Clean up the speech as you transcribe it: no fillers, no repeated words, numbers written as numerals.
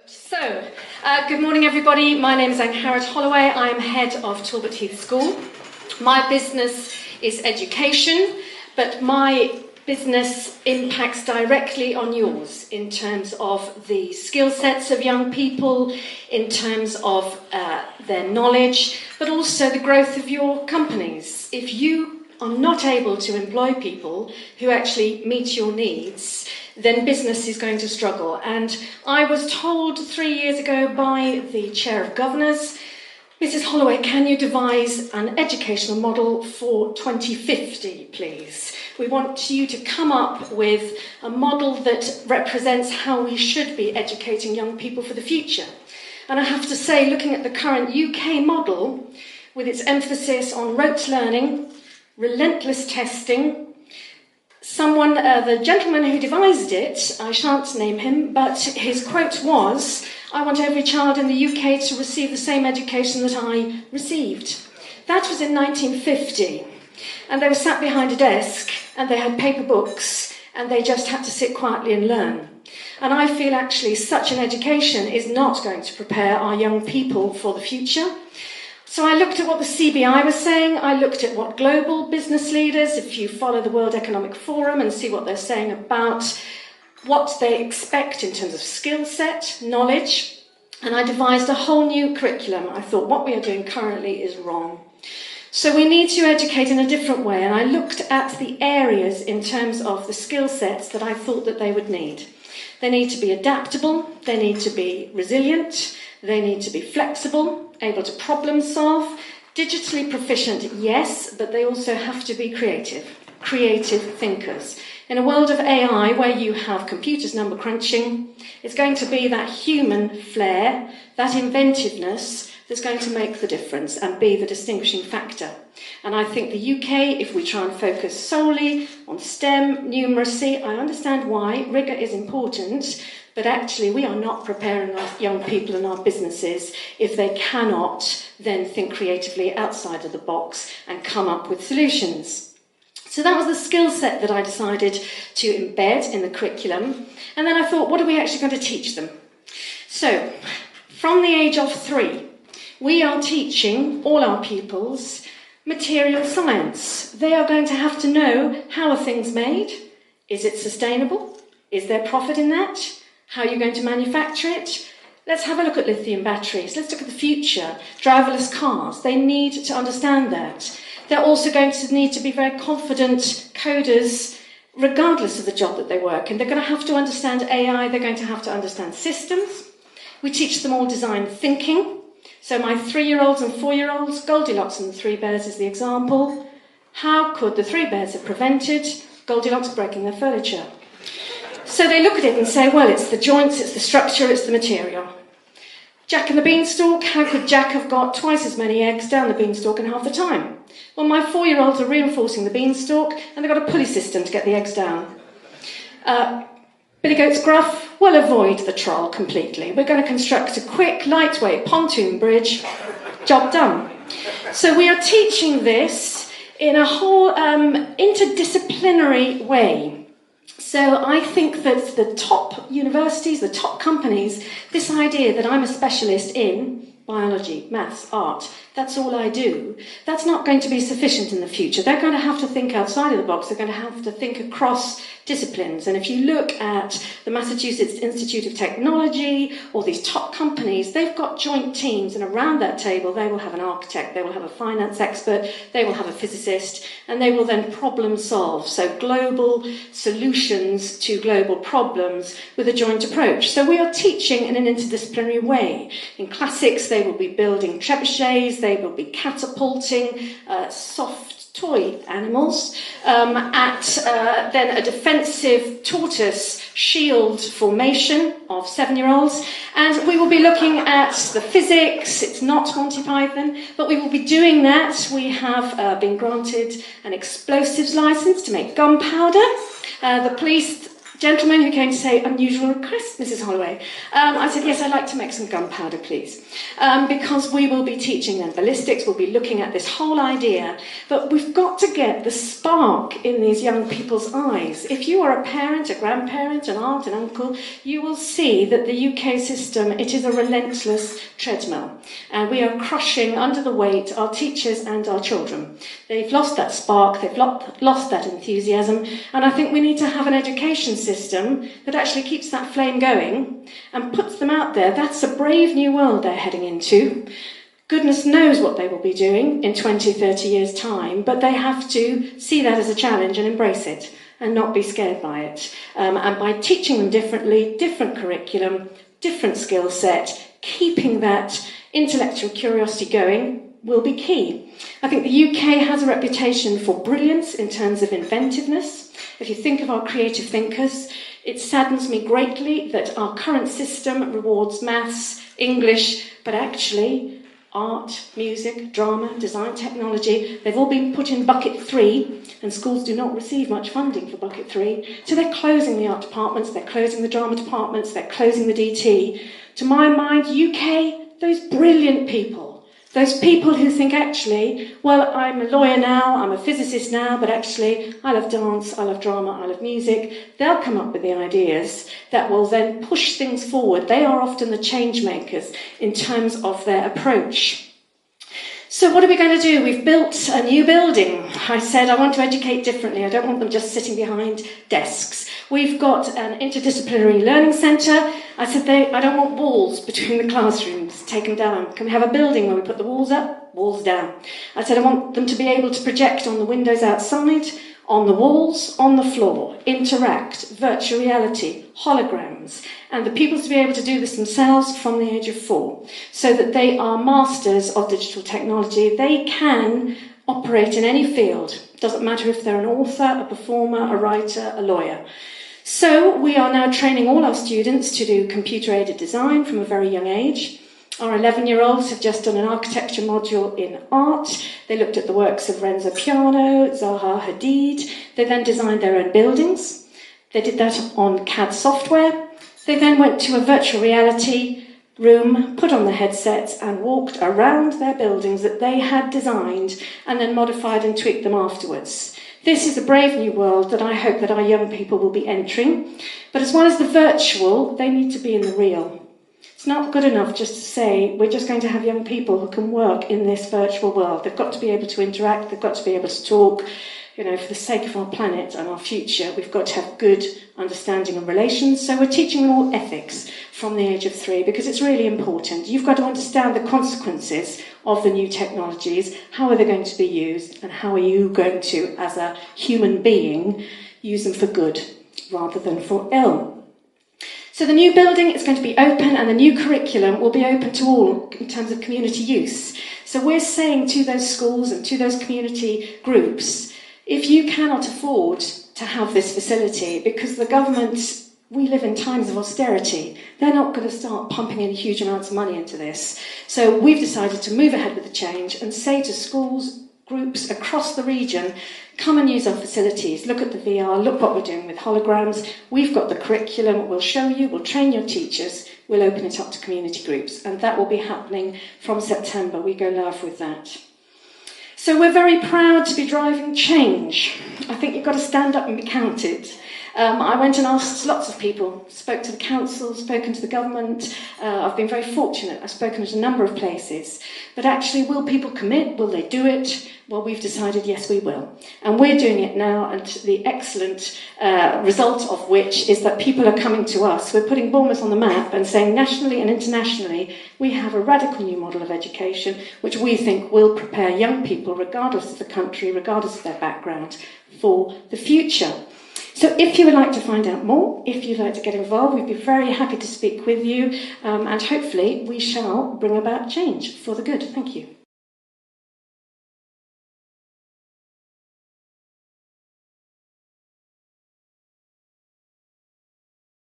Good morning everybody. My name is Angharad Holloway. I'm head of Talbot Heath School. My business is education, but my business impacts directly on yours in terms of the skill sets of young people, in terms of their knowledge, but also the growth of your companies. If you are not able to employ people who actually meet your needs, then business is going to struggle. And I was told 3 years ago by the Chair of Governors, Mrs. Holloway, can you devise an educational model for 2050, please? We want you to come up with a model that represents how we should be educating young people for the future. And I have to say, looking at the current UK model, with its emphasis on rote learning, relentless testing, the gentleman who devised it, I shan't name him, but his quote was, I want every child in the UK to receive the same education that I received. That was in 1950, and they were sat behind a desk, and they had paper books, and they just had to sit quietly and learn. And I feel actually such an education is not going to prepare our young people for the future. So I looked at what the CBI was saying, I looked at what global business leaders, if you follow the World Economic Forum and see what they're saying about what they expect in terms of skill set, knowledge, and I devised a whole new curriculum. I thought what we are doing currently is wrong. So we need to educate in a different way, and I looked at the areas in terms of the skill sets that I thought that they would need. They need to be adaptable, they need to be resilient, they need to be flexible, able to problem solve, digitally proficient, yes, but they also have to be creative thinkers. In a world of AI where you have computers number crunching, it's going to be that human flair, that inventiveness that's going to make the difference and be the distinguishing factor. And I think the UK, if we try and focus solely on STEM, numeracy, I understand why, rigour is important, but actually we are not preparing our young people and our businesses if they cannot then think creatively outside of the box and come up with solutions. So that was the skill set that I decided to embed in the curriculum. And then I thought, what are we actually going to teach them? So, from the age of 3, we are teaching all our pupils material science. They are going to have to know, how are things made? Is it sustainable? Is there profit in that? How are you going to manufacture it? Let's have a look at lithium batteries. Let's look at the future. Driverless cars. They need to understand that. They're also going to need to be very confident coders, regardless of the job that they work in. They're going to have to understand AI. They're going to have to understand systems. We teach them all design thinking. So my 3-year-olds and 4-year-olds, Goldilocks and the 3 Bears is the example. How could the 3 Bears have prevented Goldilocks breaking their furniture? So they look at it and say, well, it's the joints, it's the structure, it's the material. Jack and the Beanstalk, how could Jack have got twice as many eggs down the beanstalk in half the time? Well, my 4-year-olds are reinforcing the beanstalk and they've got a pulley system to get the eggs down. Billy Goat's Gruff will avoid the troll completely. We're going to construct a quick, lightweight pontoon bridge. Job done. So we are teaching this in a whole interdisciplinary way. So I think that the top universities, the top companies, this idea that I'm a specialist in biology, maths, art, that's all I do, that's not going to be sufficient in the future. They're going to have to think outside of the box. They're going to have to think across disciplines. And if you look at the Massachusetts Institute of Technology, or these top companies, they've got joint teams, and around that table they will have an architect, they will have a finance expert, they will have a physicist, and they will then problem solve. So global solutions to global problems with a joint approach. So we are teaching in an interdisciplinary way. In classics, they will be building trebuchets, they will be catapulting soft toy animals at then a defensive tortoise shield formation of 7-year-olds, and we will be looking at the physics. It's not Monty Python, but we will be doing that. We have been granted an explosives license to make gunpowder. The police Gentleman who came to say, unusual request, Mrs. Holloway. I said, yes, I'd like to make some gunpowder, please. Because we will be teaching them ballistics, we'll be looking at this whole idea. But we've got to get the spark in these young people's eyes. If you are a parent, a grandparent, an aunt, an uncle, you will see that the UK system, it is a relentless treadmill. And we are crushing under the weight our teachers and our children. They've lost that spark, they've lost that enthusiasm, and I think we need to have an education system that actually keeps that flame going and puts them out there. That's a brave new world they're heading into. Goodness knows what they will be doing in 20, 30 years' time, but they have to see that as a challenge and embrace it and not be scared by it. And by teaching them differently, different curriculum, different skill set, keeping that intellectual curiosity going will be key. I think the UK has a reputation for brilliance in terms of inventiveness. If you think of our creative thinkers, it saddens me greatly that our current system rewards maths, English, but actually art, music, drama, design, technology, they've all been put in bucket 3, and schools do not receive much funding for bucket 3. So they're closing the art departments, they're closing the drama departments, they're closing the DT. To my mind, UK, those brilliant people, those people who think, actually, well, I'm a lawyer now, I'm a physicist now, but actually, I love dance, I love drama, I love music. They'll come up with the ideas that will then push things forward. They are often the change makers in terms of their approach. So what are we going to do? We've built a new building. I said I want to educate differently. I don't want them just sitting behind desks. We've got an interdisciplinary learning centre. I said I don't want walls between the classrooms. Take them down. Can we have a building where we put the walls up? Walls down. I said I want them to be able to project on the windows outside, on the walls, on the floor, interact, virtual reality, holograms, and the pupils to be able to do this themselves from the age of 4, so that they are masters of digital technology. They can operate in any field. Doesn't matter if they're an author, a performer, a writer, a lawyer. So we are now training all our students to do computer-aided design from a very young age. Our 11-year-olds have just done an architecture module in art. They looked at the works of Renzo Piano, Zaha Hadid. They then designed their own buildings. They did that on CAD software. They then went to a virtual reality room, put on the headsets and walked around their buildings that they had designed and then modified and tweaked them afterwards. This is a brave new world that I hope that our young people will be entering. But as well as the virtual, they need to be in the real. It's not good enough just to say we're just going to have young people who can work in this virtual world. They've got to be able to interact, they've got to be able to talk. You know, for the sake of our planet and our future, we've got to have good understanding of relations. So we're teaching them all ethics from the age of 3 because it's really important. You've got to understand the consequences of the new technologies. How are they going to be used? And how are you going to, as a human being, use them for good rather than for ill? So the new building is going to be open and the new curriculum will be open to all in terms of community use. So we're saying to those schools and to those community groups, if you cannot afford to have this facility, because the government, we live in times of austerity, they're not going to start pumping in huge amounts of money into this. So we've decided to move ahead with the change and say to schools, groups across the region, come and use our facilities, look at the VR, look what we're doing with holograms, we've got the curriculum, we'll show you, we'll train your teachers, we'll open it up to community groups, and that will be happening from September. We go live with that. So we're very proud to be driving change. I think you've got to stand up and be counted. I went and asked lots of people, spoke to the council, spoken to the government. I've been very fortunate. I've spoken at a number of places. But actually, will people commit? Will they do it? Well, we've decided, yes, we will. And we're doing it now, and the excellent result of which is that people are coming to us. We're putting Bournemouth on the map and saying nationally and internationally, we have a radical new model of education which we think will prepare young people, regardless of the country, regardless of their background, for the future. So if you would like to find out more, if you'd like to get involved, we'd be very happy to speak with you, and hopefully we shall bring about change for the good. Thank you.